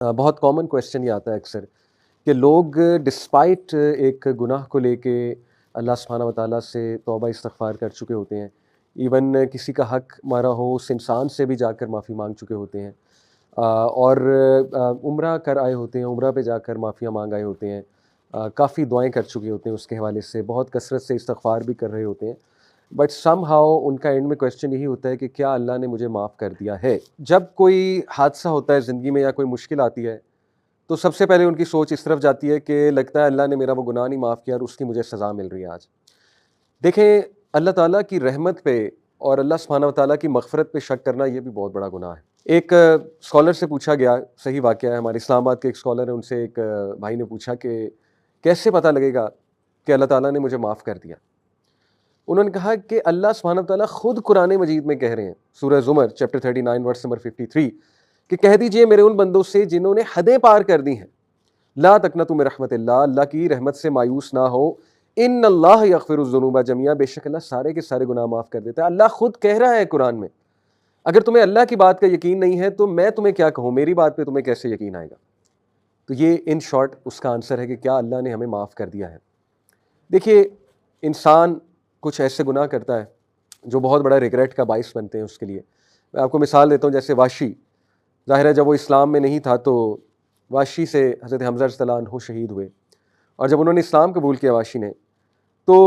بہت common question یہ آتا ہے اکثر کہ لوگ ڈسپائٹ ایک گناہ کو لے کے اللہ سبحانہ و تعالیٰ سے توبہ استغفار کر چکے ہوتے ہیں، ایون کسی کا حق مارا ہو اس انسان سے بھی جا کر معافی مانگ چکے ہوتے ہیں، اور عمرہ کر آئے ہوتے ہیں، عمرہ پہ جا کر معافیاں مانگ آئے ہوتے ہیں، کافی دعائیں کر چکے ہوتے ہیں، اس کے حوالے سے بہت کثرت سے استغفار بھی کر رہے ہوتے ہیں، بٹ سم ہاؤ ان کا اینڈ میں کویسچن یہی ہوتا ہے کہ کیا اللہ نے مجھے معاف کر دیا ہے؟ جب کوئی حادثہ ہوتا ہے زندگی میں یا کوئی مشکل آتی ہے تو سب سے پہلے ان کی سوچ اس طرف جاتی ہے کہ لگتا ہے اللہ نے میرا وہ گناہ نہیں معاف کیا اور اس کی مجھے سزا مل رہی ہے آج۔ دیکھیں، اللہ تعالیٰ کی رحمت پہ اور اللہ سبحانہ و تعالیٰ کی مغفرت پہ شک کرنا یہ بھی بہت بڑا گناہ ہے۔ ایک اسکالر سے پوچھا گیا، صحیح واقعہ ہے، ہمارے اسلام آباد کے ایک اسکالر ہیں، ان سے ایک بھائی نے پوچھا کہ کیسے پتہ لگے گا کہ اللہ تعالیٰ نے مجھے معاف کر دیا؟ انہوں نے کہا کہ اللہ سبحانہ و تعالیٰ خود قرآن مجید میں کہہ رہے ہیں، سورہ زمر چیپٹر 39 ورس نمبر 53، کہ کہہ دیجئے میرے ان بندوں سے جنہوں نے حدیں پار کر دی ہیں، لا تقنطوا من رحمت اللہ، اللہ کی رحمت سے مایوس نہ ہو، ان اللہ یغفر الذنوب جميعا، بے شک اللہ سارے کے سارے گناہ معاف کر دیتا ہے۔ اللہ خود کہہ رہا ہے قرآن میں۔ اگر تمہیں اللہ کی بات کا یقین نہیں ہے تو میں تمہیں کیا کہوں، میری بات پہ تمہیں کیسے یقین آئے گا؟ تو یہ ان شارٹ اس کا آنسر ہے کہ کیا اللہ نے ہمیں معاف کر دیا ہے۔ دیکھیے، انسان کچھ ایسے گناہ کرتا ہے جو بہت بڑا ریگریٹ کا باعث بنتے ہیں اس کے لیے۔ میں آپ کو مثال دیتا ہوں، جیسے واشی، ظاہر ہے جب وہ اسلام میں نہیں تھا تو واشی سے حضرت حمزہ رضی اللہ عنہ شہید ہوئے، اور جب انہوں نے اسلام قبول کیا واشی نے، تو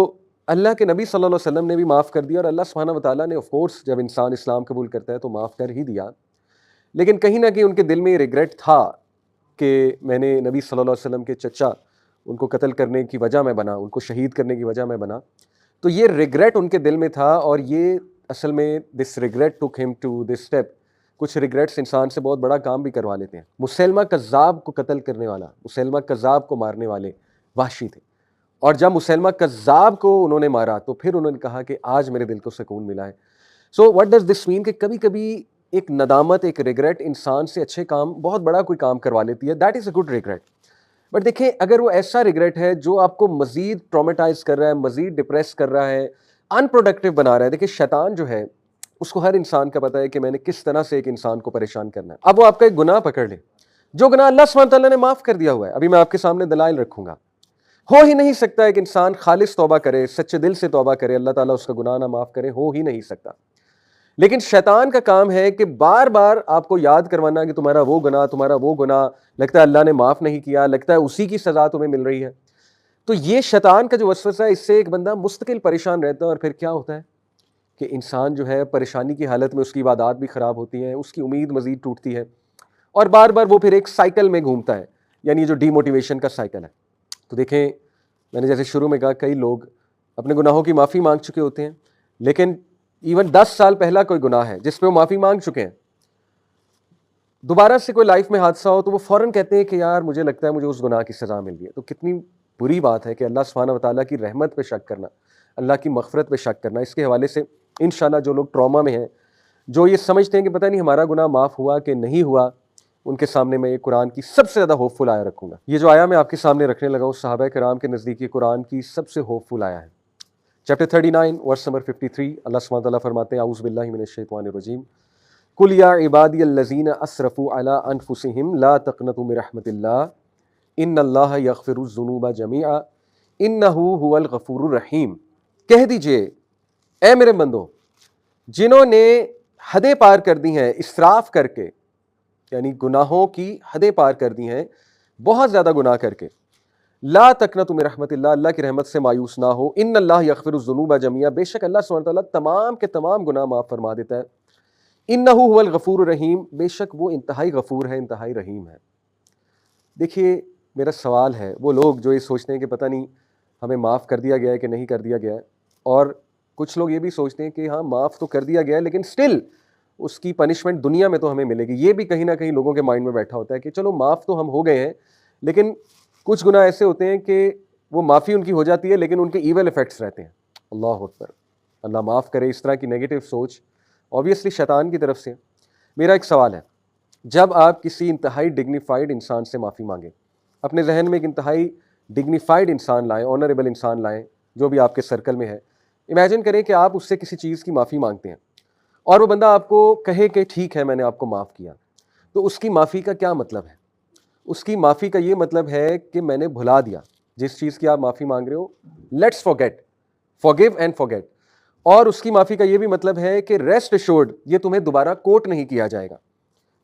اللہ کے نبی صلی اللہ علیہ وسلم نے بھی معاف کر دیا، اور اللہ سبحانہ و تعالیٰ نے آف کورس جب انسان اسلام قبول کرتا ہے تو معاف کر ہی دیا، لیکن کہیں نہ کہیں ان کے دل میں یہ ریگریٹ تھا کہ میں نے نبی صلی اللہ علیہ وسلم کے چچا ان کو قتل کرنے کی وجہ میں بنا، ان کو شہید کرنے کی وجہ میں بنا، تو یہ ریگریٹ ان کے دل میں تھا، اور یہ اصل میں دس ریگریٹ ٹوک ہم ٹو دس اسٹیپ۔ کچھ ریگریٹس انسان سے بہت بڑا کام بھی کروا لیتے ہیں۔ مسیلمہ کذاب کو قتل کرنے والا، مسیلمہ کذاب کو مارنے والے وحشی تھے، اور جب مسیلمہ کذاب کو انہوں نے مارا تو پھر انہوں نے کہا کہ آج میرے دل کو سکون ملا ہے۔ سو واٹ ڈز دس مین، کہ کبھی کبھی ایک ندامت، ایک ریگریٹ انسان سے اچھے کام، بہت بڑا کوئی کام کروا لیتی ہے، that is a good regret. But دیکھیں، اگر وہ ایسا ریگریٹ ہے جو آپ کو مزید ٹرامیٹائز کر رہا ہے، مزید ڈپریس کر رہا ہے، ان پروڈکٹیو بنا رہا ہے، دیکھیں شیطان جو ہے اس کو ہر انسان کا پتہ ہے کہ میں نے کس طرح سے ایک انسان کو پریشان کرنا ہے۔ اب وہ آپ کا ایک گناہ پکڑ لے، جو گناہ اللہ سبحانہ تعالیٰ نے معاف کر دیا ہوا ہے، ابھی میں آپ کے سامنے دلائل رکھوں گا، ہو ہی نہیں سکتا ایک انسان خالص توبہ کرے، سچے دل سے توبہ کرے، اللہ تعالیٰ اس کا گناہ نہ معاف کرے، ہو ہی نہیں سکتا۔ لیکن شیطان کا کام ہے کہ بار بار آپ کو یاد کروانا کہ تمہارا وہ گناہ، تمہارا وہ گناہ، لگتا ہے اللہ نے معاف نہیں کیا، لگتا ہے اسی کی سزا تمہیں مل رہی ہے۔ تو یہ شیطان کا جو وسوسہ ہے، اس سے ایک بندہ مستقل پریشان رہتا ہے، اور پھر کیا ہوتا ہے کہ انسان جو ہے پریشانی کی حالت میں اس کی عبادات بھی خراب ہوتی ہیں، اس کی امید مزید ٹوٹتی ہے، اور بار بار وہ پھر ایک سائیکل میں گھومتا ہے، یعنی جو ڈی موٹیویشن کا سائیکل ہے۔ تو دیکھیں، میں نے جیسے شروع میں کہا، کئی لوگ اپنے گناہوں کی معافی مانگ چکے ہوتے ہیں، لیکن ایون 10 سال پہلا کوئی گناہ ہے جس پہ وہ معافی مانگ چکے ہیں، دوبارہ سے کوئی لائف میں حادثہ ہو تو وہ فوراً کہتے ہیں کہ یار مجھے لگتا ہے مجھے اس گناہ کی سزا مل گئی ہے۔ تو کتنی بری بات ہے کہ اللہ سبحانہ و تعالیٰ کی رحمت پہ شک کرنا، اللہ کی مغفرت پہ شک کرنا۔ اس کے حوالے سے انشاءاللہ جو لوگ ٹراما میں ہیں، جو یہ سمجھتے ہیں کہ پتہ نہیں ہمارا گناہ معاف ہوا کہ نہیں ہوا، ان کے سامنے میں یہ قرآن کی سب سے زیادہ ہوپ فل آیا رکھوں گا۔ یہ جو آیا میں آپ کے سامنے رکھنے لگا ہوں، صحابہ کرام کے نزدیک یہ قرآن کی سب سے ہوپ فل آیا ہے۔ چیپٹر 39 ورس نمبر 53، اللہ سبحانہ تعالیٰ فرماتے ہیں، اعوذ باللہ من الشیطان الرجیم، قل یا عبادی الذین اسرفوا علی انفسہم لا تقنطوا من رحمت اللہ ان اللہ یغفر الذنوب جميعا انہ هو الغفور الرحیم۔ کہہ دیجئے، اے میرے بندو، جنہوں نے حدیں پار کر دی ہیں اسراف کر کے، یعنی گناہوں کی حدیں پار کر دی ہیں، بہت زیادہ گناہ کر کے، لا تقنطوا من رحمت اللہ، اللہ کی رحمت سے مایوس نہ ہو، ان اللہ یغفر الذنوب جميعا، بے شک اللہ سبحانہ تعالیٰ تمام کے تمام گناہ معاف فرما دیتا ہے، انہ هو الغفور الرحیم، بے شک وہ انتہائی غفور ہے، انتہائی رحیم ہے۔ دیکھیے، میرا سوال ہے، وہ لوگ جو یہ سوچتے ہیں کہ پتہ نہیں ہمیں معاف کر دیا گیا ہے کہ نہیں کر دیا گیا ہے، اور کچھ لوگ یہ بھی سوچتے ہیں کہ ہاں معاف تو کر دیا گیا ہے لیکن سٹل اس کی پنشمنٹ دنیا میں تو ہمیں ملے گی۔ یہ بھی کہیں نہ کہیں لوگوں کے مائنڈ میں بیٹھا ہوتا ہے کہ چلو معاف تو ہم ہو گئے ہیں، لیکن کچھ گناہ ایسے ہوتے ہیں کہ وہ معافی ان کی ہو جاتی ہے لیکن ان کے ایول ایفیکٹس رہتے ہیں۔ اللہ اکبر، اللہ معاف کرے، اس طرح کی نیگیٹو سوچ obviously شیطان کی طرف سے۔ میرا ایک سوال ہے، جب آپ کسی انتہائی ڈگنیفائڈ انسان سے معافی مانگیں، اپنے ذہن میں ایک انتہائی ڈگنیفائڈ انسان لائیں، آنریبل انسان لائیں جو بھی آپ کے سرکل میں ہے، امیجن کریں کہ آپ اس سے کسی چیز کی معافی مانگتے ہیں اور وہ بندہ آپ کو کہے کہ ٹھیک ہے میں نے آپ کو معاف کیا، تو اس کی معافی کا کیا مطلب ہے؟ اس کی معافی کا یہ مطلب ہے کہ میں نے بھلا دیا جس چیز کی آپ معافی مانگ رہے ہو. Let's forget, forgive and forget. اور اس کی معافی کا یہ بھی مطلب ہے کہ ریسٹ ایشورڈ یہ تمہیں دوبارہ کوٹ نہیں کیا جائے گا.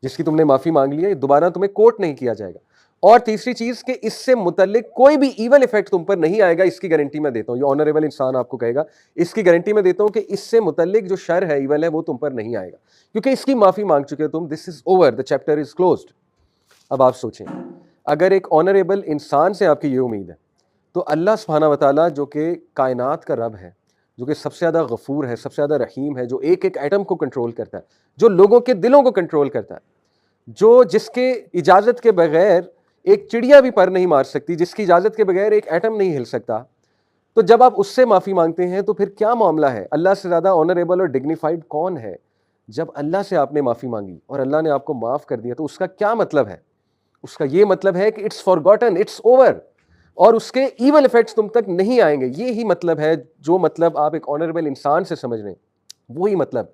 جس کی تم نے معافی مانگ لی ہے دوبارہ تمہیں کوٹ نہیں کیا جائے گا. اور تیسری چیز کہ اس سے متعلق کوئی بھی ایول افیکٹ تم پر نہیں آئے گا، اس کی گارنٹی میں دیتا ہوں. یہ آنریبل انسان آپ کو کہے گا، اس کی گارنٹی میں دیتا ہوں کہ اس سے متعلق جو شر ہے، ایول ہے، وہ تم پر نہیں آئے گا، کیونکہ اس کی معافی مانگ چکے ہو تم. This is over, the chapter is closed. اب آپ سوچیں، اگر ایک آنریبل انسان سے آپ کی یہ امید ہے تو اللہ سبحانہ وتعالیٰ جو کہ کائنات کا رب ہے، جو کہ سب سے زیادہ غفور ہے، سب سے زیادہ رحیم ہے، جو ایک ایک ایٹم کو کنٹرول کرتا ہے، جو لوگوں کے دلوں کو کنٹرول کرتا ہے، جو جس کے اجازت کے بغیر ایک چڑیا بھی پر نہیں مار سکتی، جس کی اجازت کے بغیر ایک ایٹم نہیں ہل سکتا، تو جب آپ اس سے معافی مانگتے ہیں تو پھر کیا معاملہ ہے؟ اللہ سے زیادہ آنریبل اور ڈگنیفائڈ کون ہے؟ جب اللہ سے آپ نے معافی مانگی اور اللہ نے آپ کو معاف کر دیا تو اس کا کیا مطلب ہے؟ اس کا یہ مطلب ہے کہ اٹس فارگوٹن، اٹس اوور، اور اس کے ایول ایفیکٹس تم تک نہیں آئیں گے. یہی مطلب ہے، جو مطلب آپ ایک آنریبل انسان سے سمجھ رہے ہیں وہی مطلب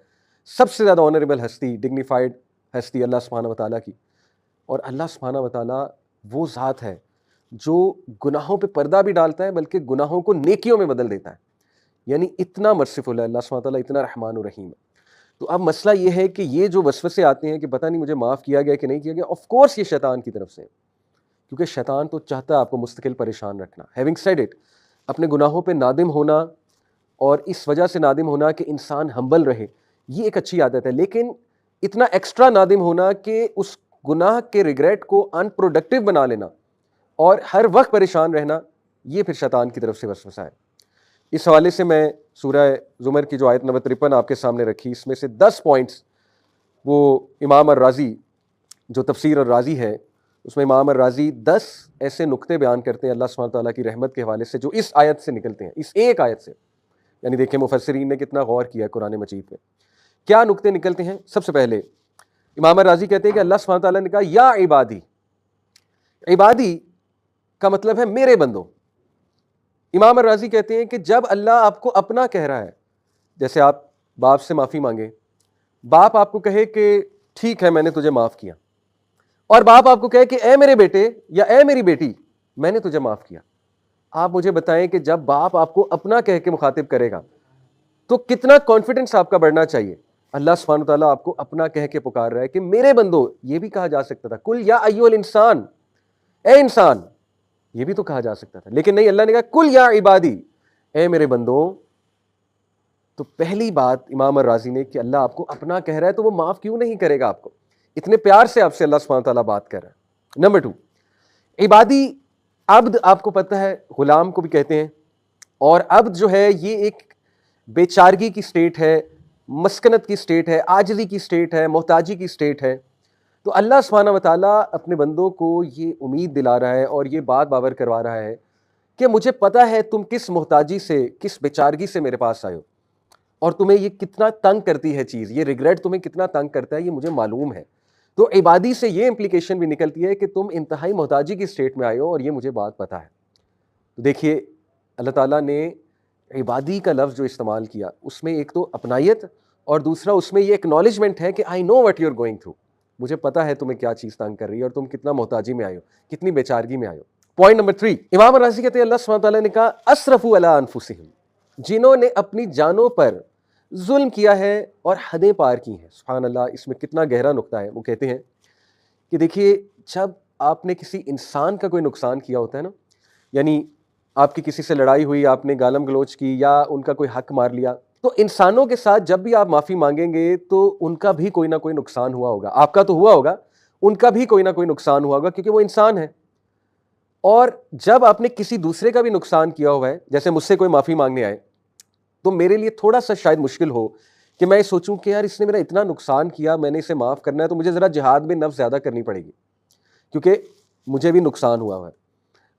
سب سے زیادہ آنریبل ہستی، ڈگنیفائڈ ہستی اللہ سبحانہ وتعالیٰ کی. اور اللہ سبحانہ وتعالیٰ وہ ذات ہے جو گناہوں پہ پردہ بھی ڈالتا ہے بلکہ گناہوں کو نیکیوں میں بدل دیتا ہے. یعنی اتنا مرسیفل ہے اللہ سبحانہ وتعالیٰ، اتنا رحمان و رحیم ہے. تو اب مسئلہ یہ ہے کہ یہ جو وسوسے آتے ہیں کہ پتہ نہیں مجھے معاف کیا گیا کہ نہیں کیا گیا، آف کورس یہ شیطان کی طرف سے ہے، کیونکہ شیطان تو چاہتا ہے آپ کو مستقل پریشان رکھنا. ہیونگ سیڈ اٹ، اپنے گناہوں پہ نادم ہونا اور اس وجہ سے نادم ہونا کہ انسان ہمبل رہے، یہ ایک اچھی عادت ہے. لیکن اتنا ایکسٹرا نادم ہونا کہ اس گناہ کے ریگریٹ کو ان پروڈکٹیو بنا لینا اور ہر وقت پریشان رہنا، یہ پھر شیطان کی طرف سے وسوسہ ہے. اس حوالے سے میں سورہ زمر کی جو آیت نمبر 53 آپ کے سامنے رکھی، اس میں سے 10 پوائنٹس وہ امام الرازی جو تفسیر الرازی ہے اس میں امام الرازی 10 ایسے نقطے بیان کرتے ہیں اللہ سبحانہ تعالیٰ کی رحمت کے حوالے سے جو اس آیت سے نکلتے ہیں، اس ایک آیت سے. یعنی دیکھیں مفسرین نے کتنا غور کیا ہے قرآن مجید میں. کیا نقطے نکلتے ہیں؟ سب سے پہلے امام الرازی کہتے ہیں کہ اللہ سبحانہ تعالیٰ نے کہا یا عبادی. عبادی کا مطلب ہے میرے بندوں. امام الرازی کہتے ہیں کہ جب اللہ آپ کو اپنا کہہ رہا ہے، جیسے آپ باپ سے معافی مانگے، باپ آپ کو کہے کہ ٹھیک ہے میں نے تجھے معاف کیا، اور باپ آپ کو کہے کہ اے میرے بیٹے یا اے میری بیٹی میں نے تجھے معاف کیا. آپ مجھے بتائیں کہ جب باپ آپ کو اپنا کہہ کے مخاطب کرے گا تو کتنا کانفیڈنس آپ کا بڑھنا چاہیے. اللہ سبحانہ تعالیٰ آپ کو اپنا کہہ کے پکار رہا ہے کہ میرے بندو. یہ بھی کہا جا سکتا تھا کل یا ایھا الانسان، اے انسان، یہ بھی تو کہا جا سکتا تھا، لیکن نہیں، اللہ نے کہا کل یا عبادی، اے میرے بندوں. تو پہلی بات امام الرازی نے کہ اللہ آپ کو اپنا کہہ رہا ہے تو وہ معاف کیوں نہیں کرے گا آپ کو؟ اتنے پیار سے آپ سے اللہ سبحانہ تعالیٰ بات کر رہا ہے. نمبر 2، عبادی، عبد آپ کو پتہ ہے غلام کو بھی کہتے ہیں، اور عبد جو ہے یہ ایک بیچارگی کی سٹیٹ ہے، مسکنت کی سٹیٹ ہے، عاجزی کی سٹیٹ ہے، محتاجی کی سٹیٹ ہے. تو اللہ سبحانہ وتعالیٰ اپنے بندوں کو یہ امید دلا رہا ہے اور یہ بات باور کروا رہا ہے کہ مجھے پتہ ہے تم کس محتاجی سے، کس بیچارگی سے میرے پاس آئے ہو، اور تمہیں یہ کتنا تنگ کرتی ہے چیز، یہ ریگریٹ تمہیں کتنا تنگ کرتا ہے، یہ مجھے معلوم ہے. تو عبادی سے یہ امپلیکیشن بھی نکلتی ہے کہ تم انتہائی محتاجی کی سٹیٹ میں آئے ہو اور یہ مجھے بات پتہ ہے. تو دیکھیے اللہ تعالیٰ نے عبادی کا لفظ جو استعمال کیا اس میں ایک تو اپنائیت اور دوسرا اس میں یہ ایکنالجمنٹ ہے کہ I know what you are going through, مجھے پتہ ہے تمہیں کیا چیز تنگ کر رہی ہے اور تم کتنا محتاجی میں آئے ہو، کتنی بیچارگی میں آئے ہو. پوائنٹ نمبر 3، امام الرازی کہتے ہیں اللہ سبحانہ تعالیٰ نے کہا اسرفوا علی انفسہم، جنہوں نے اپنی جانوں پر ظلم کیا ہے اور حدیں پار کی ہیں. سبحان اللہ، اس میں کتنا گہرا نقطہ ہے. وہ کہتے ہیں کہ دیکھیے جب آپ نے کسی انسان کا کوئی نقصان کیا ہوتا ہے نا، یعنی آپ کی کسی سے لڑائی ہوئی، آپ نے گالم گلوچ کی یا ان کا کوئی حق مار لیا، تو انسانوں کے ساتھ جب بھی آپ معافی مانگیں گے تو ان کا بھی کوئی نہ کوئی نقصان ہوا ہوگا. آپ کا تو ہوا ہوگا، ان کا بھی کوئی نہ کوئی نقصان ہوا ہوگا کیونکہ وہ انسان ہے. اور جب آپ نے کسی دوسرے کا بھی نقصان کیا ہوا ہے، جیسے مجھ سے کوئی معافی مانگنے آئے تو میرے لیے تھوڑا سا شاید مشکل ہو کہ میں سوچوں کہ یار اس نے میرا اتنا نقصان کیا، میں نے اسے معاف کرنا ہے تو مجھے ذرا جہاد میں نفس زیادہ کرنی پڑے گی کیونکہ مجھے بھی نقصان ہوا ہے.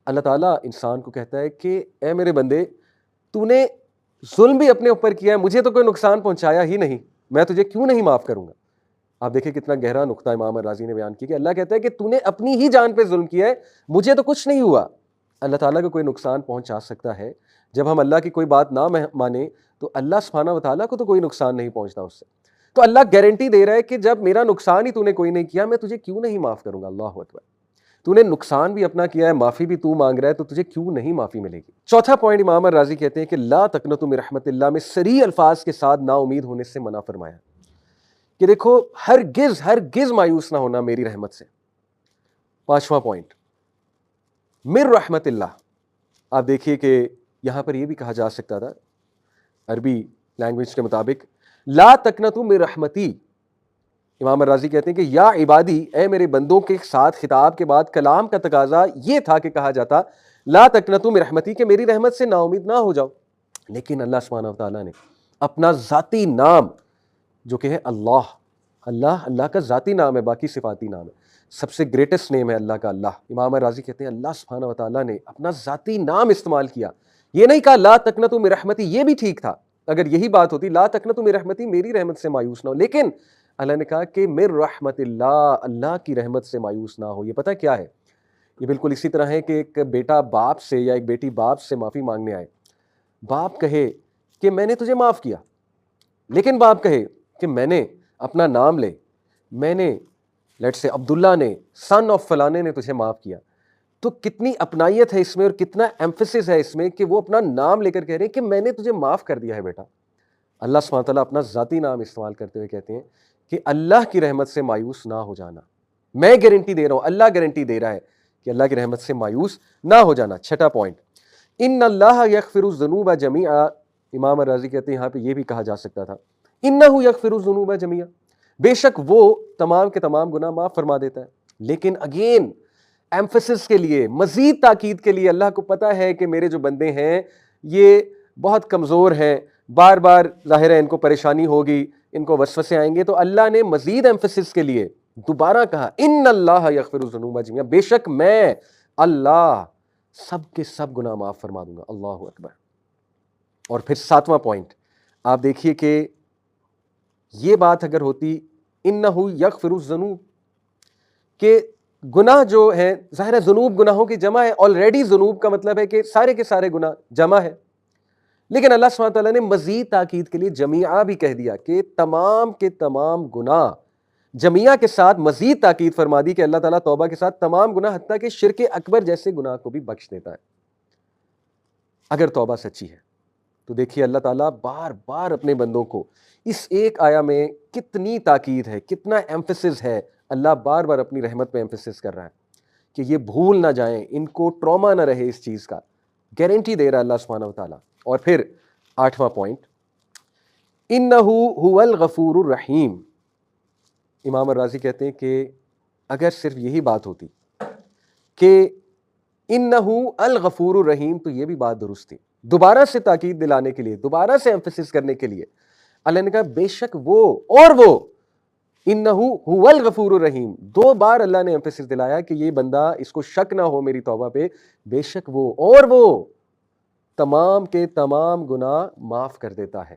اللہ تعالیٰ انسان کو کہتا ہے کہ اے میرے بندے، تو نے ظلم بھی اپنے اوپر کیا ہے، مجھے تو کوئی نقصان پہنچایا ہی نہیں، میں تجھے کیوں نہیں معاف کروں گا. آپ دیکھیں کتنا گہرا نقطہ امام الرازی نے بیان کیا کہ اللہ کہتا ہے کہ تو نے اپنی ہی جان پہ ظلم کیا ہے، مجھے تو کچھ نہیں ہوا. اللہ تعالیٰ کو کوئی نقصان پہنچا سکتا ہے. جب ہم اللہ کی کوئی بات نہ مانیں تو اللہ سبحانہ و تعالیٰ کو تو کوئی نقصان نہیں پہنچتا اس سے. تو اللہ گارنٹی دے رہا ہے کہ جب میرا نقصان ہی تو نے کوئی نہیں کیا، میں تجھے کیوں نہیں معاف کروں گا. اللہ اکبر. تو نے نقصان بھی اپنا کیا ہے، معافی بھی تو مانگ رہا ہے، تو تجھے کیوں نہیں معافی ملے گی؟ چوتھا پوائنٹ امام الرازی کہتے ہیں کہ لا تقنطوا من رحمت اللہ میں صریح الفاظ کے ساتھ نا امید ہونے سے منع فرمایا کہ دیکھو ہرگز مایوس نہ ہونا میری رحمت سے۔ پانچواں پوائنٹ من رحمت اللہ، آپ دیکھیے کہ یہاں پر یہ بھی کہا جا سکتا تھا عربی لینگویج کے مطابق لا تقنطوا من رحمتی۔ امام الرازی کہتے ہیں کہ یا عبادی، اے میرے بندوں کے ساتھ خطاب کے بعد کلام کا تقاضا یہ تھا کہ کہا جاتا لا تقنطوا من رحمتی، کہ میری رحمت سے نا امید نہ ہو جاؤ، لیکن اللہ سبحانہ وتعالیٰ نے اپنا ذاتی نام جو کہ ہے اللہ کا ذاتی نام ہے، باقی صفاتی نام ہے، سب سے گریٹسٹ نیم ہے اللہ کا اللہ۔ امام الرازی کہتے ہیں اللہ سبحانہ وتعالیٰ نے اپنا ذاتی نام استعمال کیا، یہ نہیں کہا لا تقنطوا من رحمتی، یہ بھی ٹھیک تھا اگر یہی بات ہوتی لا تقنطوا من رحمتی، میری رحمت سے مایوس نہ ہو، لیکن اللہ نے کہا کہ من رحمت اللہ کی رحمت سے مایوس نہ ہو۔ یہ پتہ کیا ہے؟ یہ بالکل اسی طرح ہے کہ ایک بیٹا باپ سے یا ایک بیٹی باپ سے معافی مانگنے آئے، باپ کہے کہ میں نے تجھے معاف کیا، لیکن باپ کہے کہ میں نے اپنا نام لے، میں نے لیٹ سے عبداللہ نے سن آف فلانے نے تجھے معاف کیا، تو کتنی اپنائیت ہے اس میں اور کتنا ایمفیسس ہے اس میں کہ وہ اپنا نام لے کر کہہ رہے ہیں کہ میں نے تجھے معاف کر دیا ہے بیٹا۔ اللہ سبحانہ تعالیٰ اپنا ذاتی نام استعمال کرتے ہوئے کہتے ہیں کہ اللہ کی رحمت سے مایوس نہ ہو جانا، میں گارنٹی دے رہا ہوں، اللہ گارنٹی دے رہا ہے کہ اللہ کی رحمت سے مایوس نہ ہو جانا۔ چھٹا پوائنٹ ان اللہ یغفر الذنوب جمیعا، امام الرازی کہتے ہیں یہاں پہ یہ بھی کہا جا سکتا تھا انہ یغفر الذنوب جمیعا، بے شک وہ تمام کے تمام گناہ معاف فرما دیتا ہے، لیکن اگین ایمفسس کے لیے، مزید تاکید کے لیے، اللہ کو پتہ ہے کہ میرے جو بندے ہیں یہ بہت کمزور ہیں، بار بار ظاہر ہے ان کو پریشانی ہوگی، ان کو وسوسے آئیں گے، تو اللہ نے مزید ایمفسس کے لیے دوبارہ کہا ان اللہ یغفر الذنوب جمیعا، بے شک میں اللہ سب کے سب گناہ معاف فرما دوں گا۔ اللہ اکبر۔ اور پھر ساتواں پوائنٹ آپ دیکھیے کہ یہ بات اگر ہوتی انہ یغفر الذنوب، کہ گناہ جو ہیں ظاہر ہے ذنوب گناہوں کی جمع ہے، آلریڈی ذنوب کا مطلب ہے کہ سارے کے سارے گناہ جمع ہے، لیکن اللہ سبحانہ تعالیٰ نے مزید تاکید کے لیے جمیعہ بھی کہہ دیا کہ تمام کے تمام گناہ، جمیعہ کے ساتھ مزید تاکید فرما دی کہ اللہ تعالیٰ توبہ کے ساتھ تمام گناہ حتیٰ کہ شرک اکبر جیسے گناہ کو بھی بخش دیتا ہے اگر توبہ سچی ہے۔ تو دیکھیے اللہ تعالیٰ بار بار اپنے بندوں کو اس ایک آیا میں کتنی تاکید ہے، کتنا ایمفسس ہے، اللہ بار بار اپنی رحمت پہ ایمفسس کر رہا ہے کہ یہ بھول نہ جائیں، ان کو ٹراما نہ رہے، اس چیز کا گارنٹی دے رہا ہے اللہ سبحانہ وتعالیٰ۔ اور پھر آٹھواں پوائنٹ انہ هو الغفور الرحیم، امام الرازی کہتے ہیں کہ اگر صرف یہی بات ہوتی کہ انہ الغفور الرحیم تو یہ بھی بات درست تھی، دوبارہ سے تاکید دلانے کے لیے، دوبارہ سے ایمفسس کرنے کے لیے اللہ نے کہا بے شک وہ اور وہ انہ هو الغفور الرحیم، دو بار اللہ نے ایمفسس دلایا کہ یہ بندہ اس کو شک نہ ہو میری توبہ پہ، بے شک وہ اور وہ تمام کے تمام گناہ معاف کر دیتا ہے۔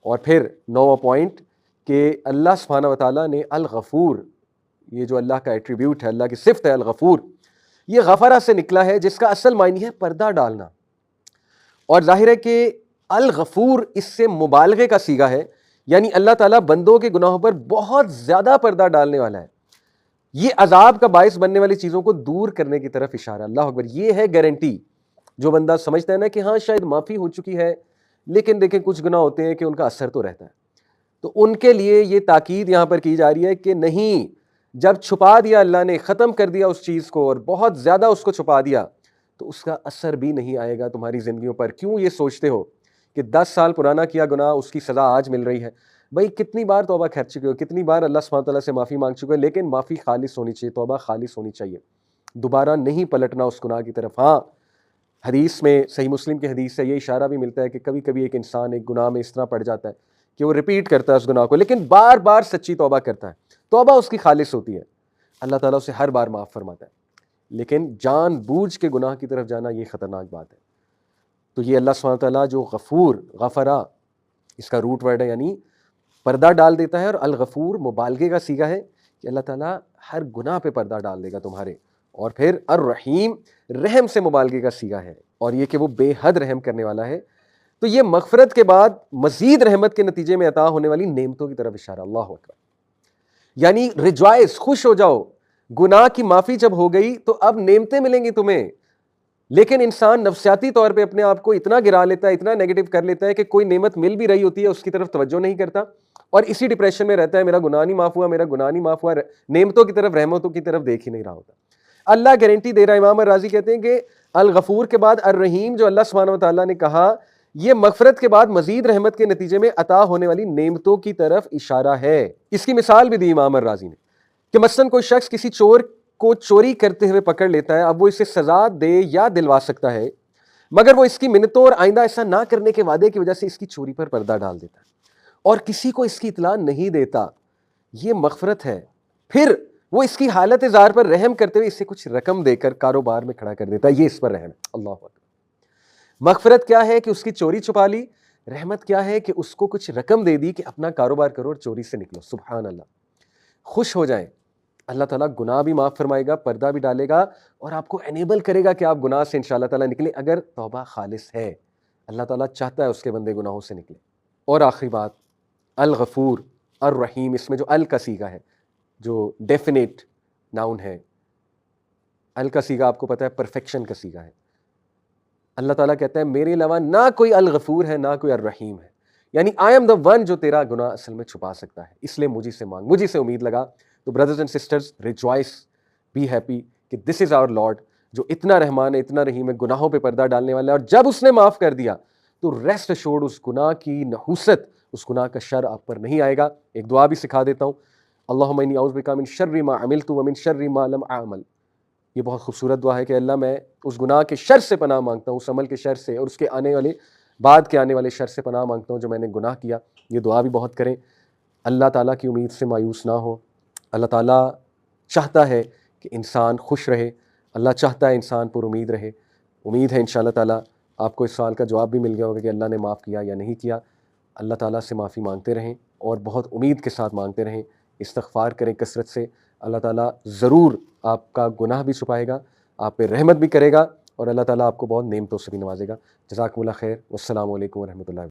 اور پھر نواں پوائنٹ کہ اللہ سبحانہ وتعالیٰ نے الغفور، یہ جو اللہ کا ایٹریبیوٹ ہے، اللہ کی صفت ہے الغفور، یہ غفرہ سے نکلا ہے جس کا اصل معنی ہے پردہ ڈالنا، اور ظاہر ہے کہ الغفور اس سے مبالغے کا صیغہ ہے، یعنی اللہ تعالیٰ بندوں کے گناہوں پر بہت زیادہ پردہ ڈالنے والا ہے، یہ عذاب کا باعث بننے والی چیزوں کو دور کرنے کی طرف اشارہ۔ اللہ اکبر، یہ ہے گارنٹی۔ جو بندہ سمجھتا ہے نا کہ ہاں شاید معافی ہو چکی ہے، لیکن دیکھیں کچھ گناہ ہوتے ہیں کہ ان کا اثر تو رہتا ہے، تو ان کے لیے یہ تاکید یہاں پر کی جا رہی ہے کہ نہیں، جب چھپا دیا اللہ نے، ختم کر دیا اس چیز کو اور بہت زیادہ اس کو چھپا دیا، تو اس کا اثر بھی نہیں آئے گا تمہاری زندگیوں پر۔ کیوں یہ سوچتے ہو کہ 10 سال پرانا کیا گناہ اس کی سزا آج مل رہی ہے؟ بھائی کتنی بار توبہ کر چکے ہو، کتنی بار اللہ سبحانہ تعالیٰ سے معافی مانگ چکے ہو، لیکن معافی خالص ہونی چاہیے، توبہ خالص ہونی چاہیے، دوبارہ نہیں پلٹنا اس گناہ کی طرف۔ ہاں حدیث میں، صحیح مسلم کی حدیث سے یہ اشارہ بھی ملتا ہے کہ کبھی کبھی ایک انسان ایک گناہ میں اس طرح پڑ جاتا ہے کہ وہ ریپیٹ کرتا ہے اس گناہ کو، لیکن بار بار سچی توبہ کرتا ہے، توبہ اس کی خالص ہوتی ہے، اللہ تعالیٰ اسے ہر بار معاف فرماتا ہے، لیکن جان بوجھ کے گناہ کی طرف جانا یہ خطرناک بات ہے۔ تو یہ اللہ سبحانہ تعالیٰ جو غفور، غفرہ اس کا روٹ ورڈ ہے، یعنی پردہ ڈال دیتا ہے، اور الغفور مبالغے کا صیغہ ہے کہ اللہ تعالیٰ ہر گناہ پہ پردہ ڈال دے گا تمہارے۔ اور پھر الرحیم، رحم سے مبالغے کا صیغہ ہے، اور یہ کہ وہ بے حد رحم کرنے والا ہے۔ تو یہ مغفرت کے بعد مزید رحمت کے نتیجے میں عطا ہونے والی نعمتوں کی طرف اشارہ۔ اللہ اکبر، یعنی ریجوائس، خوش ہو جاؤ، گناہ کی معافی جب ہو گئی تو اب نعمتیں ملیں گی تمہیں. لیکن انسان نفسیاتی طور پہ اپنے آپ کو اتنا گرا لیتا ہے, اتنا نیگیٹو کر لیتا ہے کہ کوئی نعمت مل بھی رہی ہوتی ہے اس کی طرف توجہ نہیں کرتا اور اسی ڈپریشن میں رہتا ہے, میرا گناہ نہیں معاف ہوا, میرا گناہ نہیں معاف ہوا, نعمتوں کی طرف, رحمتوں کی طرف دیکھ ہی نہیں رہا ہوتا. اللہ گارنٹی دے رہا ہے. امام الرازی کہتے ہیں کہ الغفور کے بعد الرحیم جو اللہ سبحانہ وتعالیٰ نے کہا, یہ مغفرت کے بعد مزید رحمت کے نتیجے میں عطا ہونے والی نعمتوں کی طرف اشارہ ہے. اس کی مثال بھی دی امام الرازی نے کہ مثلاً کوئی شخص کسی چور کو چوری کرتے ہوئے پکڑ لیتا ہے, اب وہ اسے سزا دے یا دلوا سکتا ہے, مگر وہ اس کی منتوں اور آئندہ ایسا نہ کرنے کے وعدے کی وجہ سے اس کی چوری پر پردہ ڈال دیتا ہے اور کسی کو اس کی اطلاع نہیں دیتا. یہ مغفرت ہے. پھر وہ اس کی حالت زار پر رحم کرتے ہوئے اسے کچھ رقم دے کر کاروبار میں کھڑا کر دیتا ہے, یہ اس پر رحم ہے. اللہ اکبر. مغفرت کیا ہے کہ اس کی چوری چھپا لی, رحمت کیا ہے کہ اس کو کچھ رقم دے دی کہ اپنا کاروبار کرو اور چوری سے نکلو. سبحان اللہ. خوش ہو جائیں, اللہ تعالیٰ گناہ بھی معاف فرمائے گا, پردہ بھی ڈالے گا اور آپ کو انیبل کرے گا کہ آپ گناہ سے انشاءاللہ تعالیٰ نکلیں اگر توبہ خالص ہے. اللہ تعالیٰ چاہتا ہے اس کے بندے گناہوں سے نکلیں. اور آخری بات, الغفور الرحیم, اس میں جو ال کا صیغہ ہے, جو ڈیفینیٹ ناؤن ہے, ال کا صیغہ آپ کو پتہ ہے پرفیکشن کا صیغہ ہے. اللہ تعالیٰ کہتا ہے میرے علاوہ نہ کوئی الغفور ہے نہ کوئی الرحیم ہے, یعنی آئی ایم دا ون جو تیرا گناہ اصل میں چھپا سکتا ہے, اس لیے مجھے سے مانگ, مجھے سے امید لگا. تو brothers and sisters, rejoice, be happy کہ دس از آور لارڈ جو اتنا رحمان ہے, اتنا رحیم ہے, گناہوں پہ پردہ ڈالنے والا ہے, اور جب اس نے معاف کر دیا تو ریسٹ ایشورڈ اس گناہ کی نحوست, اس گناہ کا شر آپ پر نہیں آئے گا. ایک دعا بھی سکھا دیتا ہوں, اللہم انی اعوذ بک من شر ما عملت ومن شر ما لم اعمل. یہ بہت خوبصورت دعا ہے کہ اللہ میں اس گناہ کے شر سے پناہ مانگتا ہوں, اس عمل کے شر سے اور اس کے آنے والے بعد کے آنے والے شر سے پناہ مانگتا ہوں جو میں نے گناہ کیا. یہ دعا بھی بہت کریں. اللہ تعالیٰ کی امید سے مایوس نہ ہو. اللہ تعالیٰ چاہتا ہے کہ انسان خوش رہے, اللہ چاہتا ہے انسان پر امید رہے. امید ہے انشاءاللہ تعالیٰ آپ کو اس سوال کا جواب بھی مل گیا ہوگا کہ اللہ نے معاف کیا یا نہیں کیا. اللہ تعالیٰ سے معافی مانگتے رہیں اور بہت امید کے ساتھ مانگتے رہیں, استغفار کریں کثرت سے. اللہ تعالیٰ ضرور آپ کا گناہ بھی چھپائے گا, آپ پہ رحمت بھی کرے گا اور اللہ تعالیٰ آپ کو بہت نعمتوں سے بھی نوازے گا. جزاکم اللہ خیر. والسلام علیکم ورحمۃ اللہ.